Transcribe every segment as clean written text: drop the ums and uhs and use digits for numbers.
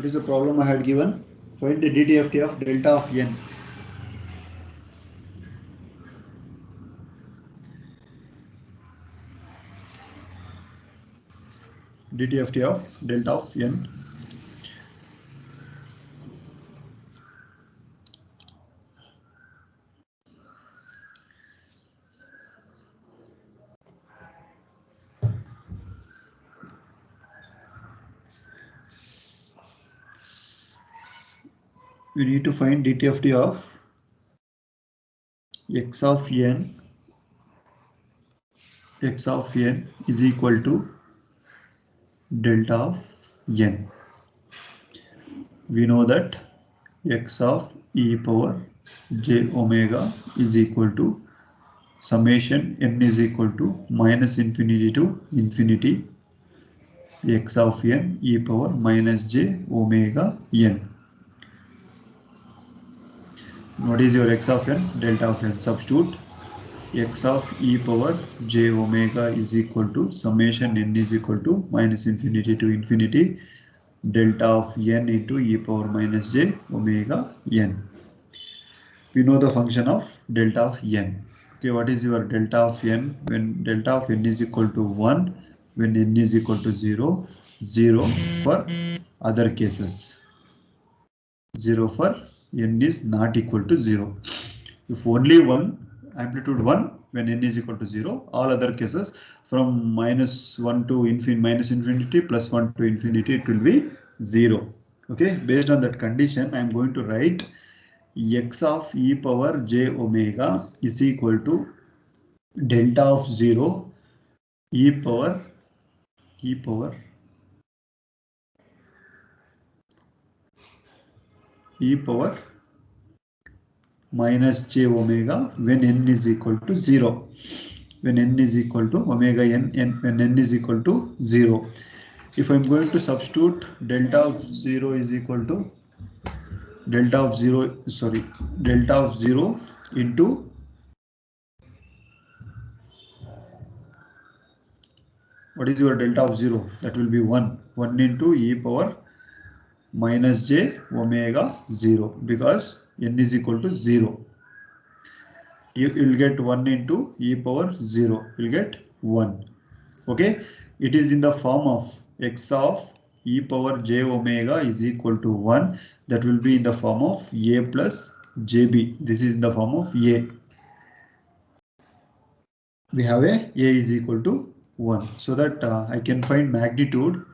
What is the problem I had given? Find the DTFT of delta of n. DTFT of delta of n. We need to find DTFT of x of n is equal to delta of n. We know that x of e power j omega is equal to summation n is equal to minus infinity to infinity x of n e power minus j omega n. What is your x of n? Delta of n. Substitute x of e power j omega is equal to summation n is equal to minus infinity to infinity delta of n into e power minus j omega n. We know the function of delta of n. Okay, what is your delta of n? When delta of n is equal to 1, when n is equal to 0, 0 for other cases. 0 for n is not equal to 0. If only 1, amplitude 1 when n is equal to 0, all other cases from minus 1 to minus infinity plus 1 to infinity, it will be 0. Okay, based on that condition, I am going to write x of e power j omega is equal to delta of 0 e power minus j omega when n is equal to 0. When n is equal to omega n, when n is equal to 0. If I am going to substitute delta of 0 is equal to delta of 0 into what is your delta of 0? That will be 1. 1 into e power minus j omega 0 because n is equal to 0. You will get 1 into e power 0. You will get 1. Okay. It is in the form of x of e power j omega is equal to 1. That will be in the form of a plus jb. This is in the form of a. We have a is equal to 1. So that I can find magnitude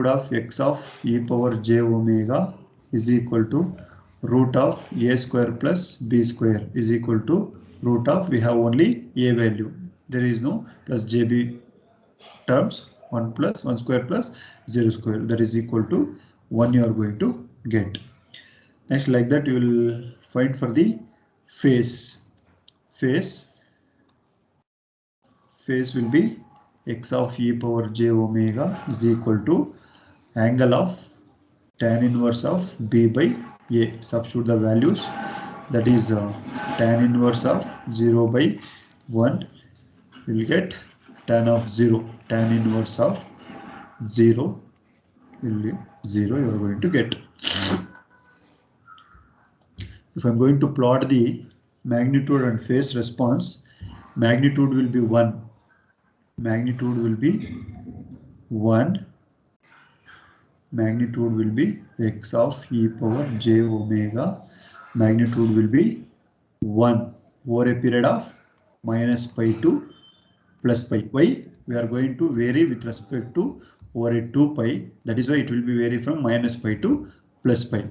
of x of e power j omega is equal to root of a square plus b square is equal to root of, we have only a value. There is no plus jb terms. 1 plus 1 square plus 0 square, that is equal to 1 you are going to get. Next, like that you will find for the phase. Phase will be x of e power j omega is equal to angle of tan inverse of b by a. Substitute the values, that is tan inverse of 0 by 1. You will get tan of 0. Tan inverse of 0 will be 0 you are going to get. If I am going to plot the magnitude and phase response, magnitude will be 1. Magnitude will be 1. Magnitude will be x of e power j omega. Magnitude will be 1 over a period of minus pi to plus pi. Why? We are going to vary with respect to over a 2 pi. That is why it will be vary from minus pi to plus pi.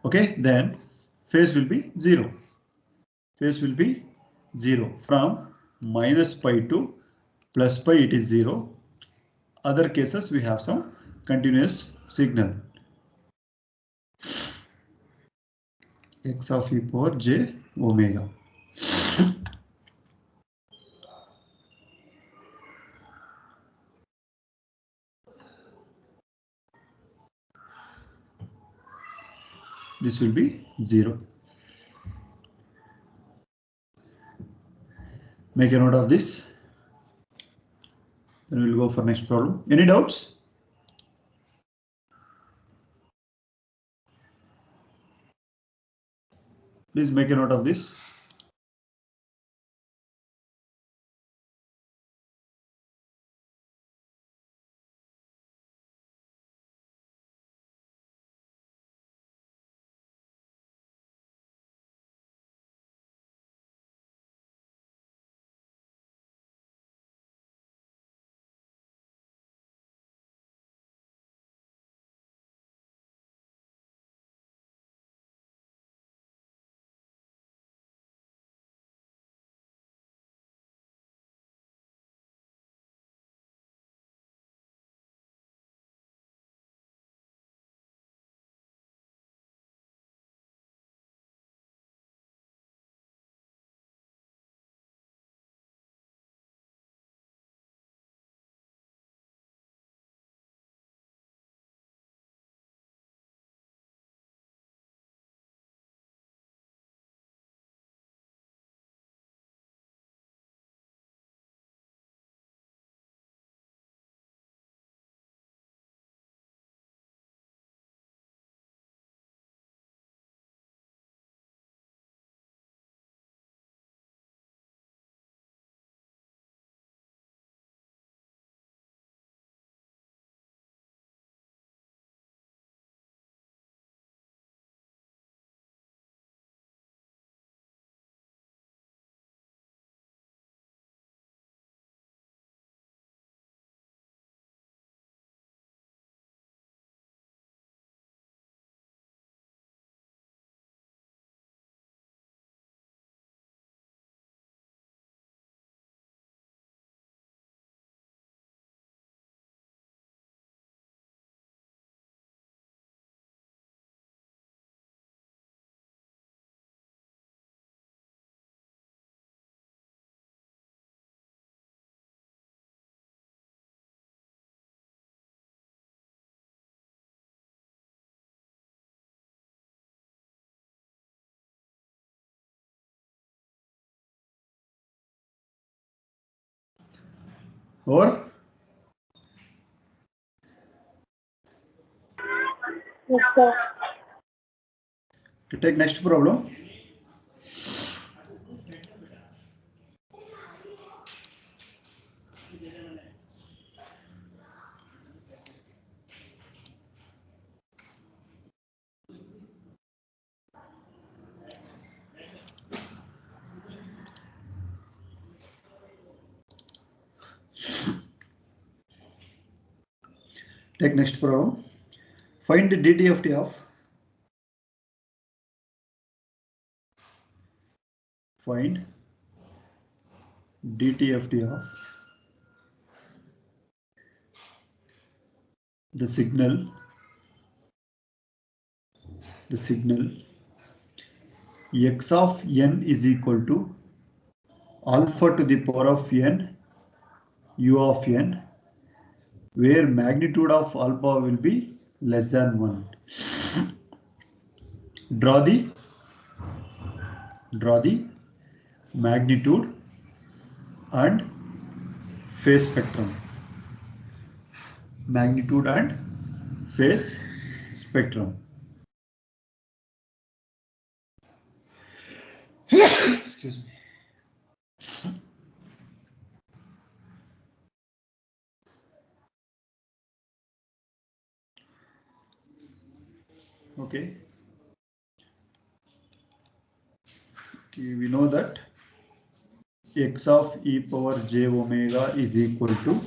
Okay, then phase will be 0. Phase will be 0 from minus pi to plus pi, it is 0. Other cases we have some continuous signal. X of e power j omega. This will be 0. Make a note of this. Then we will go for next problem. Any doubts? Please make a note of this. Or Yes, sir. to take next problem. Take next problem. Find the DTFT of find DTFT of the signal x of n is equal to alpha to the power of n u of n, where magnitude of alpha will be less than 1. Draw the magnitude and phase spectrum. Magnitude and phase spectrum. Excuse me. Okay. We know that x of e power j omega is equal to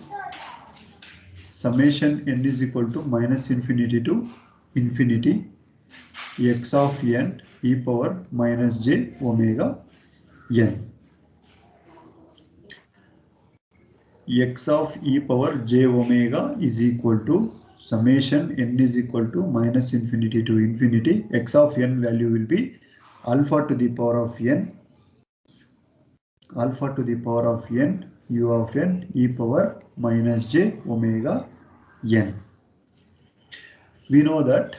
summation n is equal to minus infinity to infinity x of n e power minus j omega n. X of e power j omega is equal to summation n is equal to minus infinity to infinity. X of n value will be alpha to the power of n u of n e power minus j omega n. We know that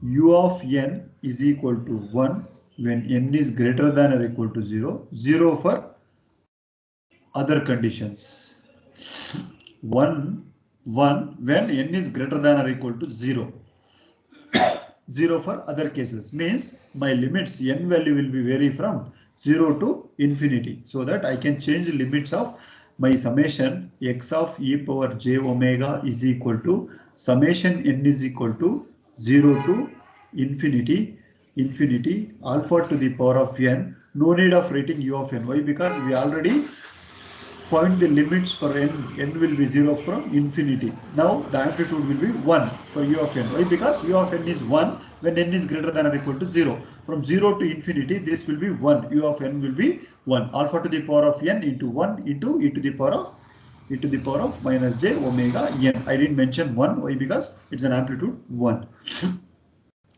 u of n is equal to 1 when n is greater than or equal to 0, 0 for other conditions. 1 when n is greater than or equal to 0. 0 for other cases means my limits n value will be vary from 0 to infinity, so that I can change the limits of my summation x of e power j omega is equal to summation n is equal to 0 to infinity alpha to the power of n. No need of writing u of n. Why? Because we already find the limits for n will be 0 from infinity. Now the amplitude will be 1 for u of n. Why? Because u of n is 1 when n is greater than or equal to 0. From 0 to infinity, this will be 1. U of n will be 1. Alpha to the power of n into 1 into e to the power of minus j omega n. I didn't mention 1. Why? Because it's an amplitude 1.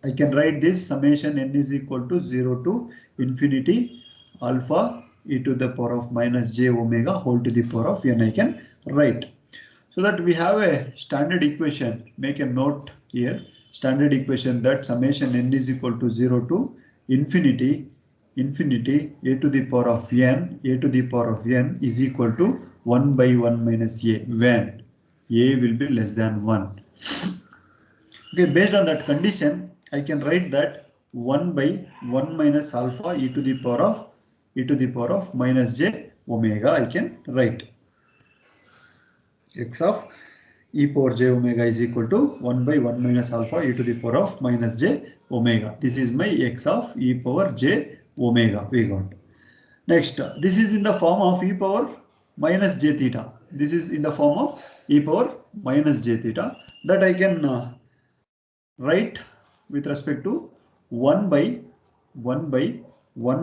I can write this summation n is equal to 0 to infinity alpha e to the power of minus j omega whole to the power of n. I can write. So that we have a standard equation. Make a note here. Standard equation that summation n is equal to 0 to infinity a to the power of n is equal to 1 by 1 minus a when a will be less than 1. Okay, based on that condition, I can write that 1 by 1 minus alpha e to the power of minus j omega. I can write x of e power j omega is equal to 1 by 1 minus alpha e to the power of minus j omega. This is my x of e power j omega we got. Next, this is in the form of e power minus j theta. This is in the form of e power minus j theta that I can write with respect to 1 by 1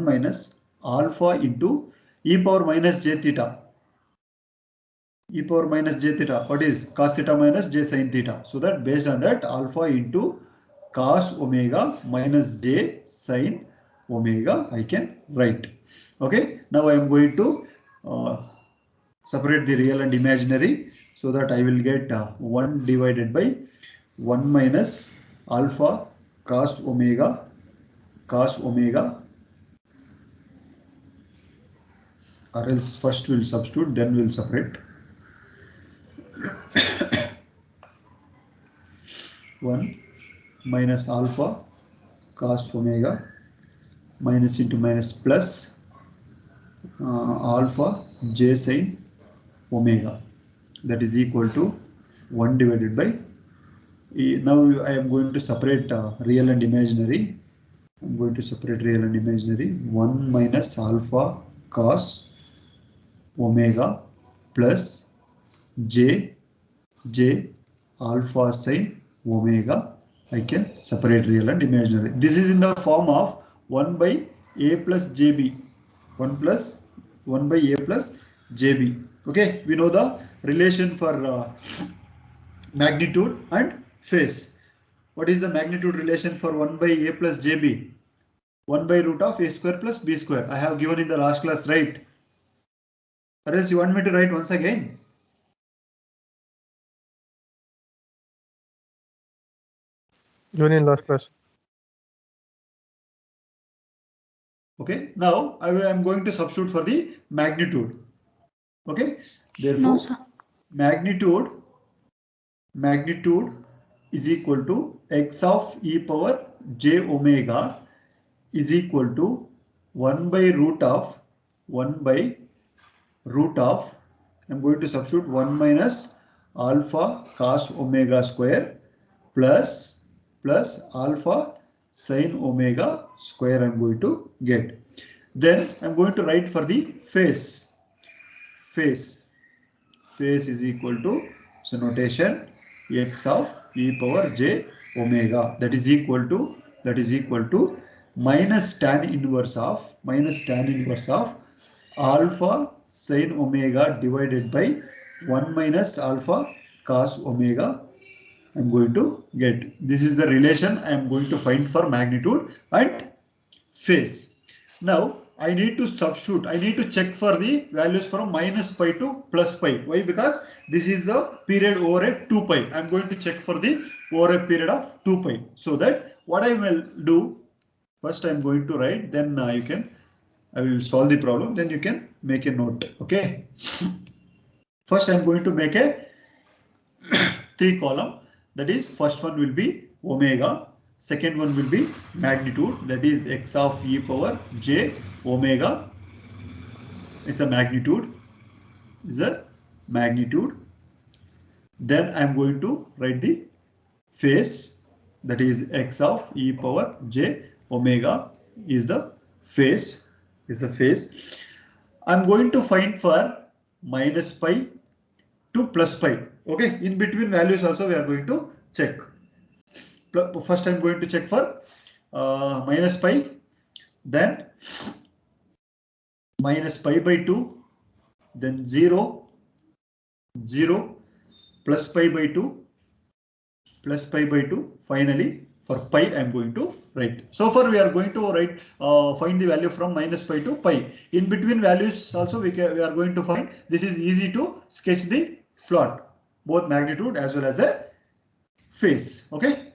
minus alpha into e power minus j theta. E power minus j theta, what is cos theta minus j sin theta. So that based on that alpha into cos omega minus j sin omega I can write. Okay, now I am going to separate the real and imaginary, so that I will get 1 divided by 1 minus alpha cos omega or else first we'll substitute, then we'll separate. 1 minus alpha cos omega minus into minus plus alpha j sin omega, that is equal to 1 divided by, now I am going to separate real and imaginary. I'm going to separate real and imaginary. 1 minus alpha cos omega plus j alpha sin omega. I can separate real and imaginary. This is in the form of 1 by a plus jb. 1 by a plus jb. Okay, we know the relation for magnitude and phase. What is the magnitude relation for 1 by a plus jb? 1 by root of a square plus b square. I have given in the last class, right? Or else you want me to write once again? Given in last class. Okay, now I am going to substitute for the magnitude. Okay, therefore No, sir. magnitude is equal to x of e power j omega is equal to 1 by root of I'm going to substitute 1 minus alpha cos omega square plus alpha sin omega square I'm going to get. Then I'm going to write for the phase. Phase is equal to, so notation x of e power j omega, that is equal to minus tan inverse of alpha sin omega divided by 1 minus alpha cos omega I'm going to get. This is the relation I am going to find for magnitude and phase. Now I need to substitute, I need to check for the values from minus pi to plus pi. Why? Because this is the period over a 2 pi. I am going to check for the over a period of 2 pi. So that what I will do, first I am going to write, then I will solve the problem, then you can make a note. Okay. First I'm going to make a 3 column. That is, first one will be omega, second one will be magnitude, that is x of e power j omega is a magnitude, Then I am going to write the phase, that is x of e power j omega is the phase, I am going to find for minus pi to plus pi. Okay, in between values also we are going to check. First I am going to check for minus pi, then minus pi by 2, then 0, 0, plus pi by 2, plus pi by 2. Finally, for pi I am going to write. So far we are going to write find the value from minus pi to pi. In between values also we are going to find. This is easy to sketch the plot, both magnitude as well as a phase. Okay.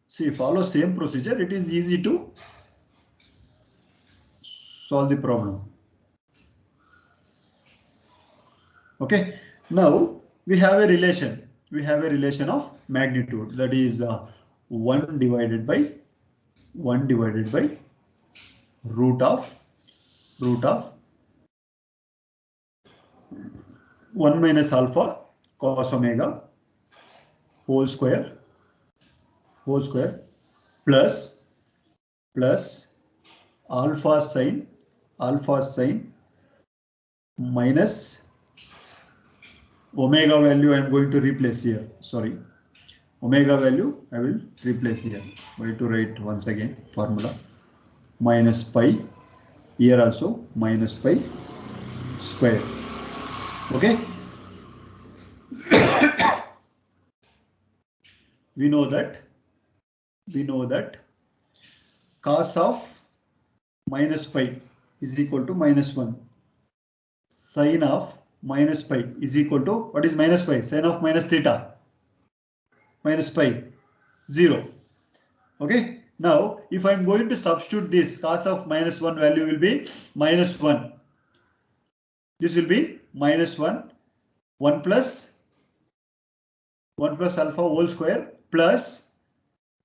See, follow same procedure. It is easy to solve the problem. Okay. Now we have a relation. We have a relation of magnitude, that is 1 divided by root of 1 minus alpha cos omega whole square plus alpha sin minus omega value I am going to replace here. Sorry, omega value I will replace here. Going to write once again formula minus pi, here also minus pi square. Okay. we know that cos of minus pi is equal to minus 1. Sin of minus pi is equal to, what is minus pi? Sin of minus theta minus pi 0. Okay. Now if I am going to substitute this, cos of minus 1 value will be minus 1. This will be minus 1 plus alpha whole square plus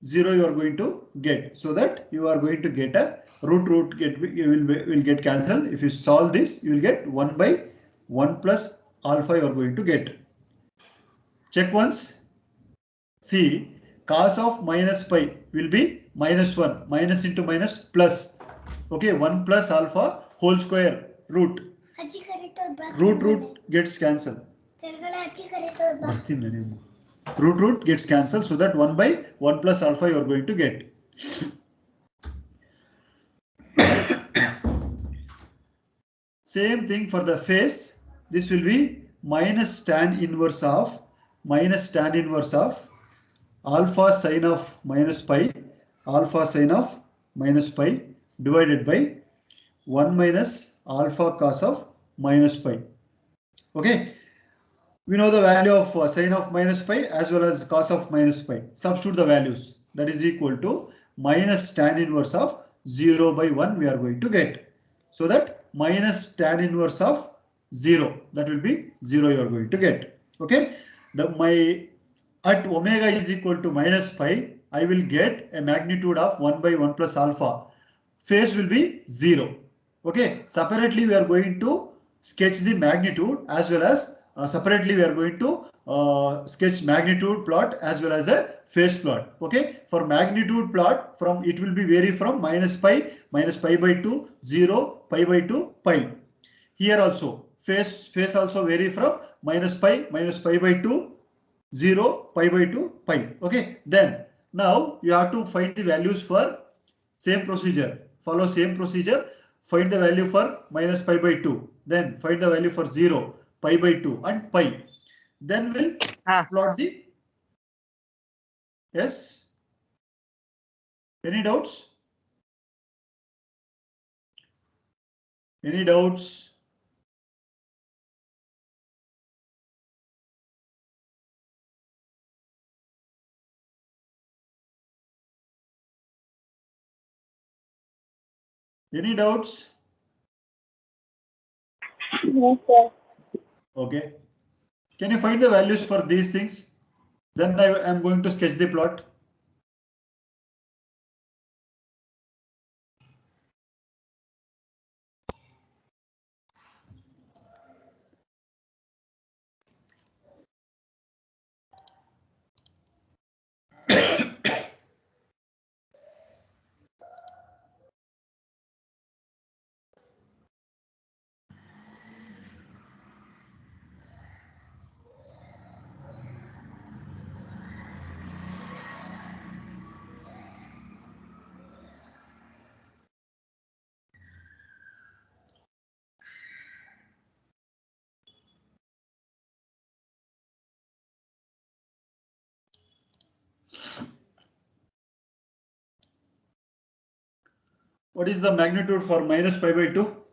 0 you are going to get, so that you are going to get a root will get cancelled. If you solve this, you will get 1 by 1 plus alpha you are going to get. Check once. See, cos of minus pi will be minus 1, minus into minus plus. Okay, 1 plus alpha whole square root gets cancelled. Root gets cancelled, so that 1 by 1 plus alpha you are going to get. Same thing for the face. This will be minus tan inverse of alpha sin of minus pi divided by 1 minus alpha cos of minus pi. Okay. We know the value of sin of minus pi as well as cos of minus pi. Substitute the values. That is equal to minus tan inverse of 0 by 1 we are going to get. So that minus tan inverse of 0, that will be 0 you are going to get. Okay. At omega is equal to minus pi, I will get a magnitude of 1 by 1 plus alpha. Phase will be 0. Okay. Separately we are going to sketch the magnitude as well as separately we are going to sketch magnitude plot as well as a phase plot. Okay. For magnitude plot, from it will be vary from minus pi by 2, 0, pi by 2, pi. Here also phase also vary from minus pi by 2, 0, pi by 2, pi. Okay. Then now you have to find the values for same procedure. Follow same procedure. Find the value for minus pi by 2. Then find the value for 0, pi by 2 and pi. Then we'll plot the. Yes. Any doubts? Any doubts? Any doubts? No, sir. Okay. Can you find the values for these things? Then I am going to sketch the plot. What is the magnitude for minus pi by 2?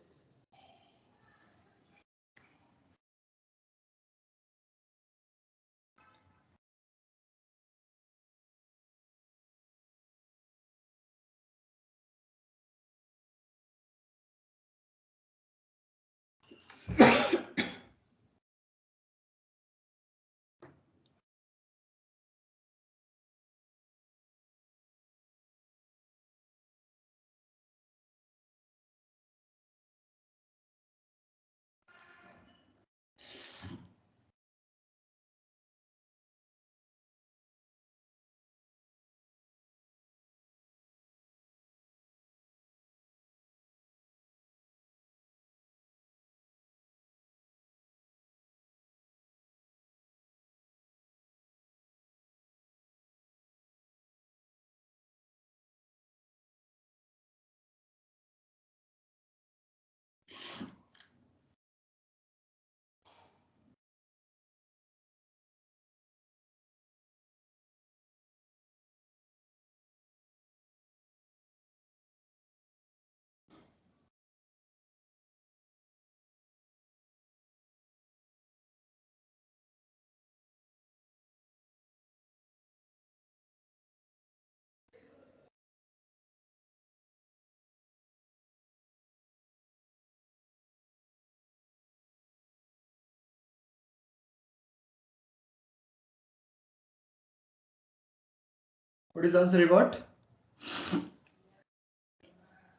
What is the answer you got?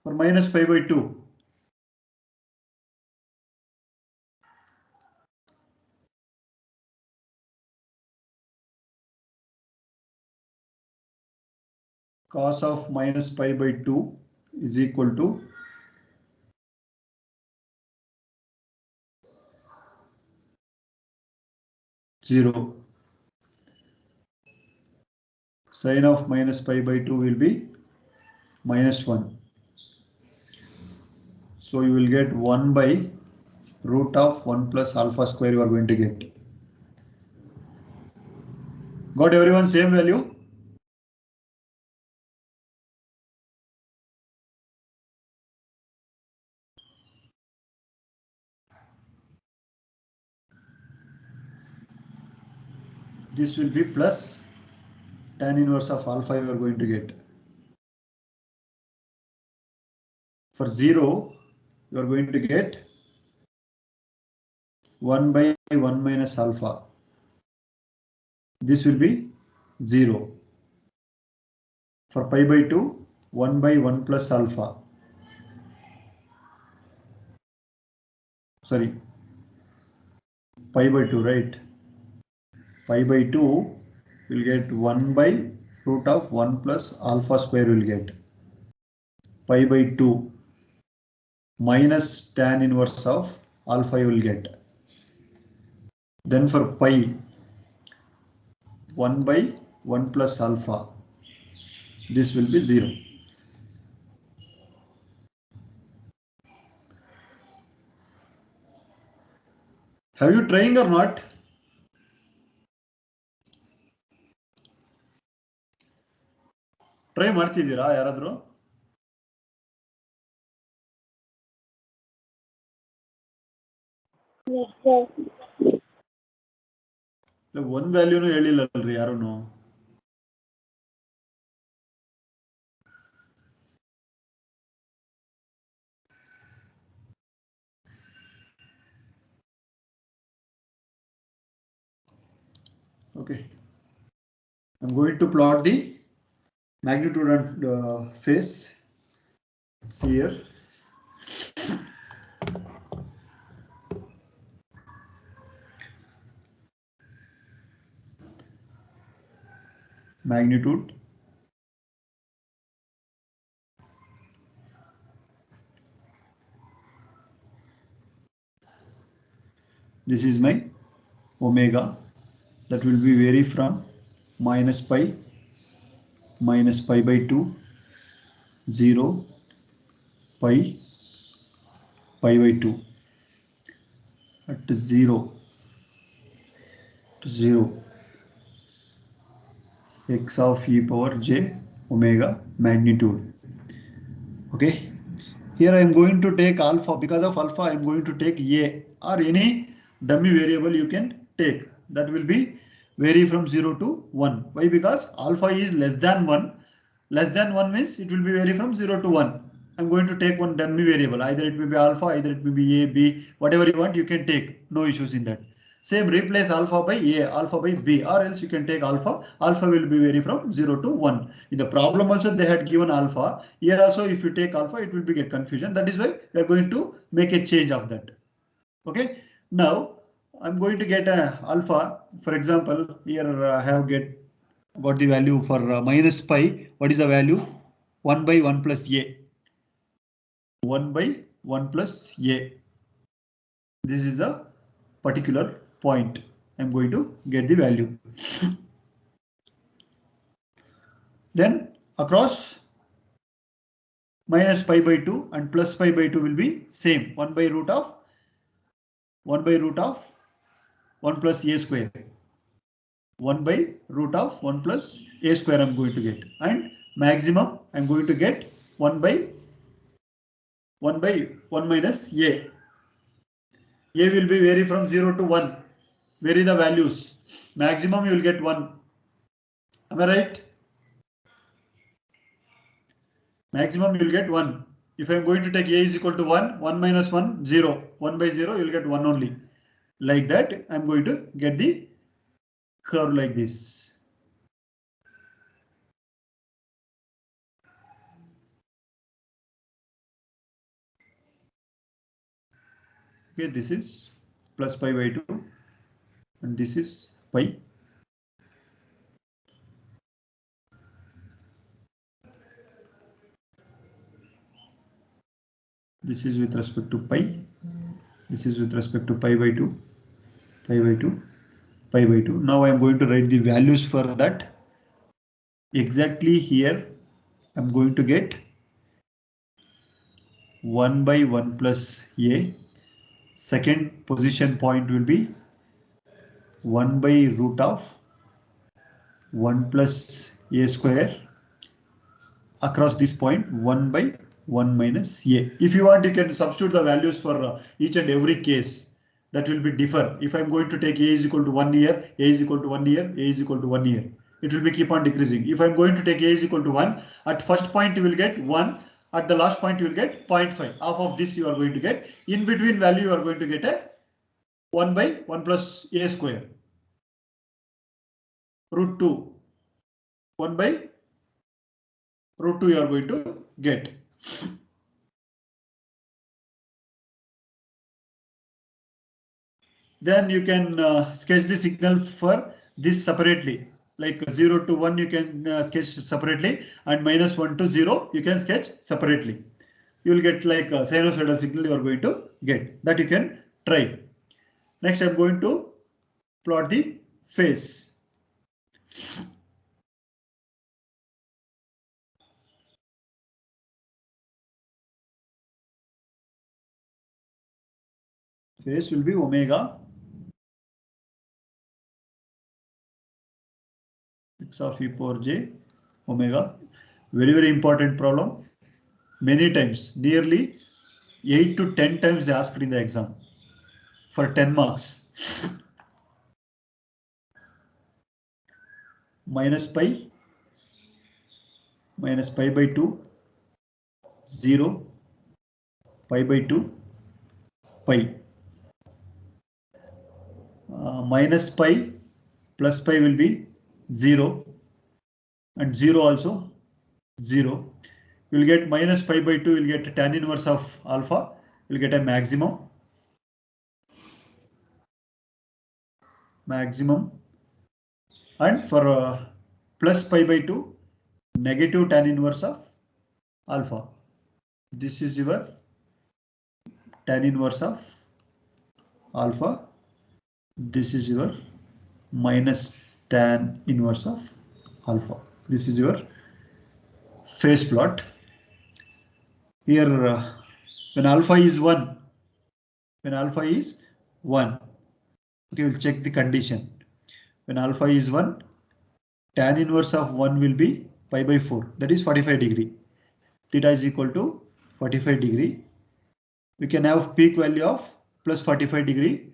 For minus pi by 2. Cos of minus pi by 2 is equal to zero. Sin of minus pi by 2 will be minus 1. So you will get 1 by root of 1 plus alpha square you are going to get. Got everyone same value? This will be plus tan inverse of alpha you are going to get. For 0, you are going to get 1 by 1 minus alpha. This will be 0. For pi by 2, 1 by 1 plus alpha. Sorry, pi by 2, right? Pi by 2 will get 1 by root of 1 plus alpha square will get. Pi by 2 minus tan inverse of alpha you will get. Then for pi, 1 by 1 plus alpha, this will be 0. Have you trying or not? Try ಮಾಡ್ತಿದ್ದೀರಾ ಯಾರಾದರೂ? Yes, sir. ಒಂದು ವ್ಯಾಲ್ಯೂನು ಹೇಳಿಲ್ಲಲ್ರಿ ಯಾರೂನು. Okay, I'm going to plot the magnitude and phase. See here. Magnitude. This is my omega. That will be vary from minus pi by 2, 0, pi by 2. At 0 to 0, x of e power j omega magnitude. Okay, here I am going to take alpha. Because of alpha, I am going to take a or any dummy variable you can take. That will be vary from 0 to 1. Why? Because alpha is less than 1. Less than 1 means it will be vary from 0 to 1. I'm going to take one dummy variable. Either it may be alpha, either it may be a, b, whatever you want, you can take. No issues in that. Same, replace alpha by a, alpha by b, or else you can take alpha. Alpha will be vary from 0 to 1. In the problem also they had given alpha. Here also if you take alpha, it will be get confusion. That is why we are going to make a change of that. Okay. Now I'm going to get a alpha. For example, here I have got the value for minus pi. What is the value? 1 by 1 plus a. 1 by 1 plus a. This is a particular point. I'm going to get the value. Then across minus pi by 2 and plus pi by 2 will be same. 1 by root of 1 plus a square. 1 by root of 1 plus a square I'm going to get. And maximum I'm going to get 1 by 1 minus a. A will be vary from 0 to 1. Vary the values. Maximum you will get 1. Am I right? Maximum you will get 1. If I am going to take a is equal to 1, 1 minus 1, 0. 1 by 0 you will get 1 only. Like that I am going to get the curve like this. Okay, this is plus pi by 2 and this is pi. This is with respect to pi. This is with respect to pi by 2, pi by 2, pi by 2. Now I am going to write the values for that. Exactly here I am going to get 1 by 1 plus a. Second position point will be 1 by root of 1 plus a square. Across this point 1 by 1 minus a. If you want, you can substitute the values for each and every case. That will be differ. If I'm going to take a is equal to 1 year, a is equal to 1 year, a is equal to 1 year, it will be keep on decreasing. If I'm going to take a is equal to 1, at first point you will get 1, at the last point you will get 0.5. Half of this you are going to get. In between value you are going to get a 1 by 1 plus a square root 2. 1 by root 2 you are going to get. Then you can sketch the signal for this separately. Like 0 to 1 you can sketch separately, and minus 1 to 0 you can sketch separately. You will get like a sinusoidal signal you are going to get. That you can try. Next I am going to plot the phase. Phase will be omega x of e power j omega. Very important problem. Many times, nearly 8 to 10 times they asked in the exam for 10 marks. Minus pi by 2, 0, pi by 2, pi. Minus pi plus pi will be 0 and 0 also 0. You will get minus pi by 2, you will get tan inverse of alpha, you will get a maximum. And for plus pi by 2, negative tan inverse of alpha. This is your tan inverse of alpha. This is your minus tan inverse of alpha. This is your phase plot. Here when alpha is 1, okay, we'll check the condition. When alpha is 1, tan inverse of 1 will be pi by 4, that is 45 degree. Theta is equal to 45 degree. We can have peak value of plus 45 degree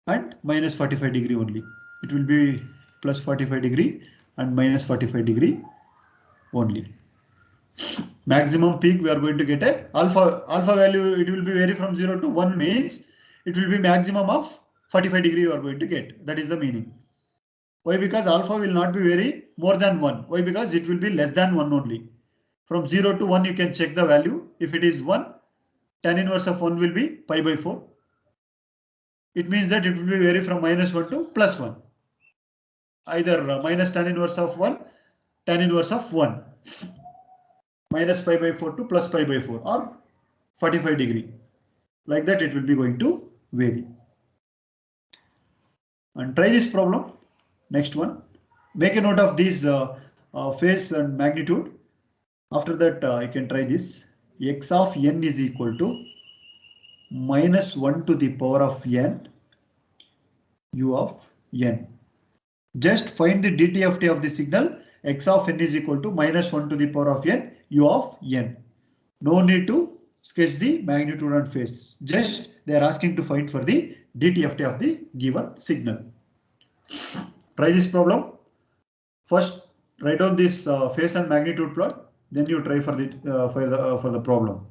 and minus 45 degree only. It will be plus 45 degree and minus 45 degree only. Maximum peak we are going to get a alpha value, it will be vary from 0 to 1 means it will be maximum of 45 degree you are going to get. That is the meaning. Why? Because alpha will not be vary more than 1. Why? Because it will be less than 1 only. From 0 to 1 you can check the value. If it is 1, tan inverse of 1 will be pi by 4. It means that it will be vary from minus 1 to plus 1. Either minus tan inverse of 1, tan inverse of 1. Minus pi by 4 to plus pi by 4 or 45 degree. Like that it will be going to vary. And try this problem. Next one. Make a note of these phase and magnitude. After that you can try this. X of n is equal to minus 1 to the power of n u of n. Just find the DTFT of the signal. X of n is equal to minus 1 to the power of n u of n. No need to sketch the magnitude and phase. Just they are asking to find for the DTFT of the given signal. Try this problem. First write down this phase and magnitude plot. Then you try for the problem.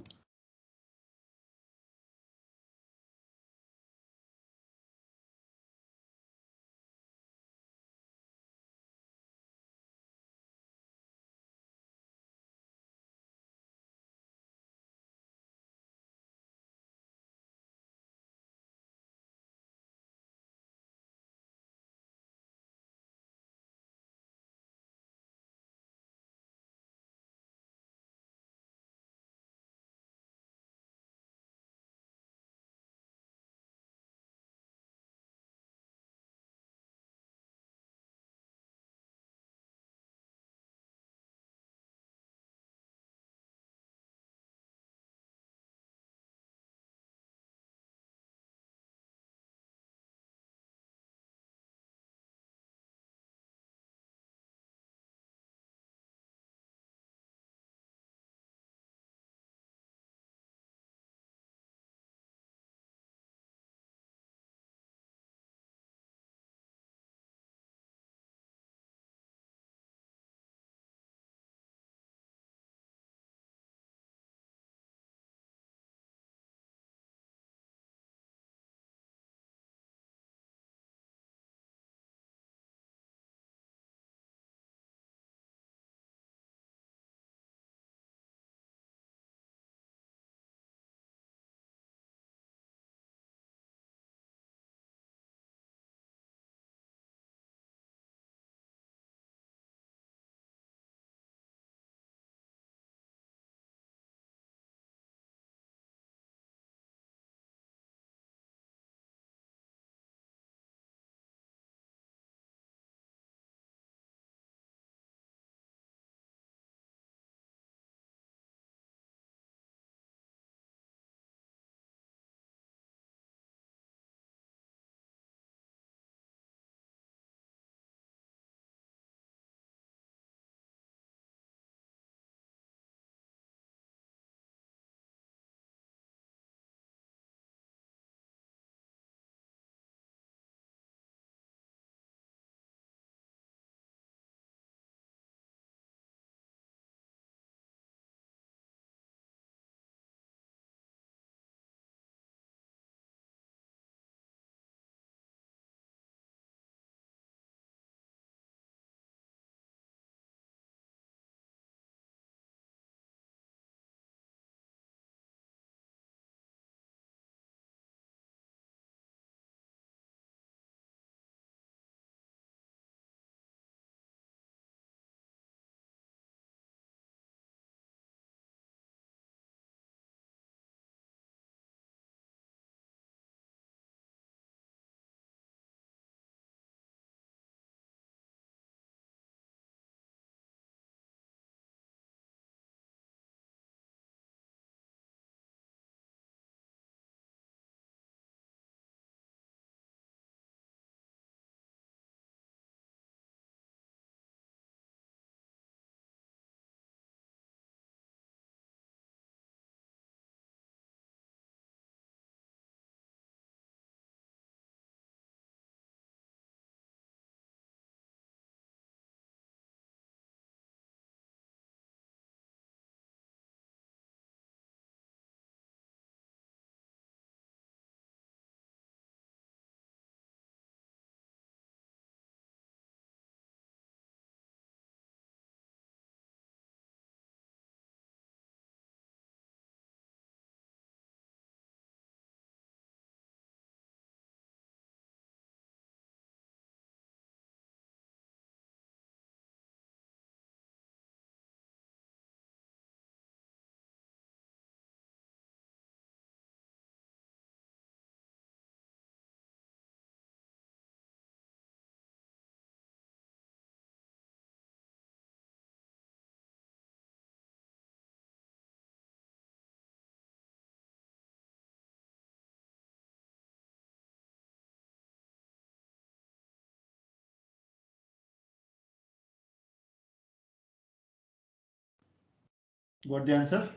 Got the answer?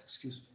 Excuse me.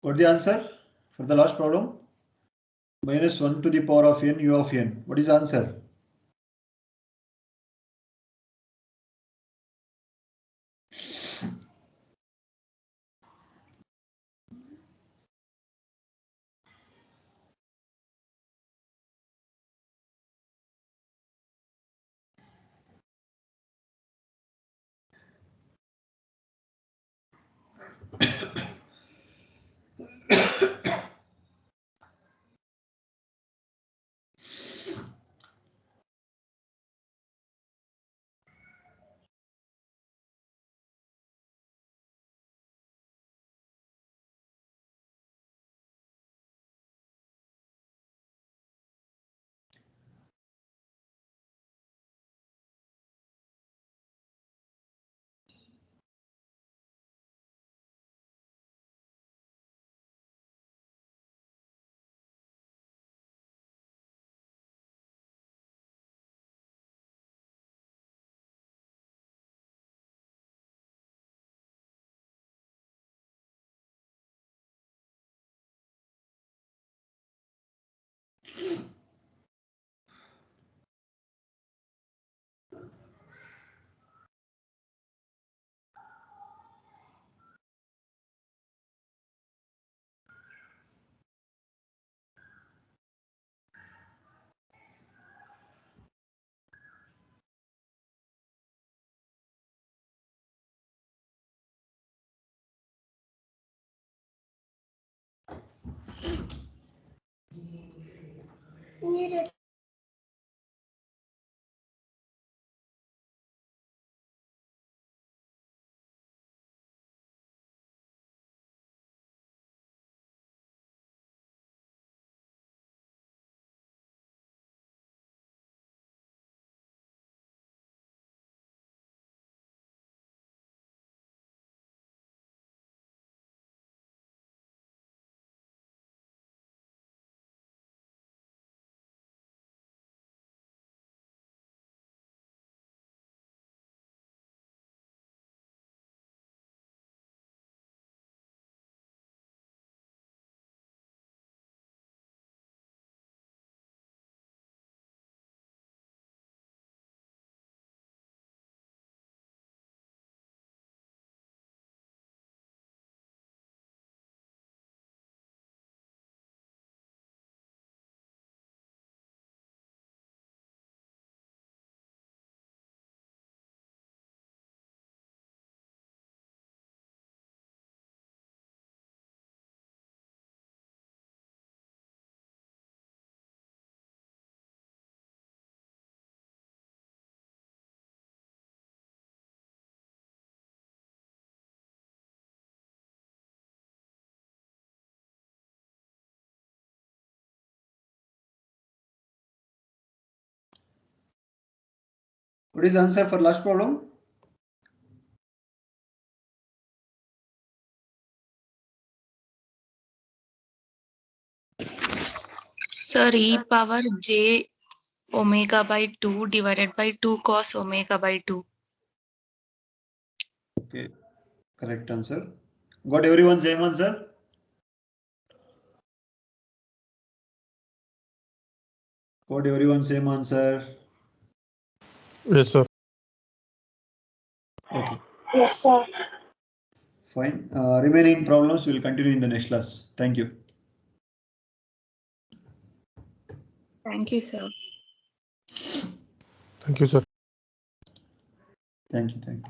Got the answer for the last problem? Minus 1 to the power of n u of n. What is the answer? What is the answer for last problem? Sir, e power j omega by 2 divided by 2 cos omega by 2. Okay, correct answer. Got everyone same answer? Got everyone same answer? Yes, sir. Okay, Yes, sir. fine. Remaining problems will continue in the next class. Thank you. Thank you, sir. Thank you, sir. Thank you.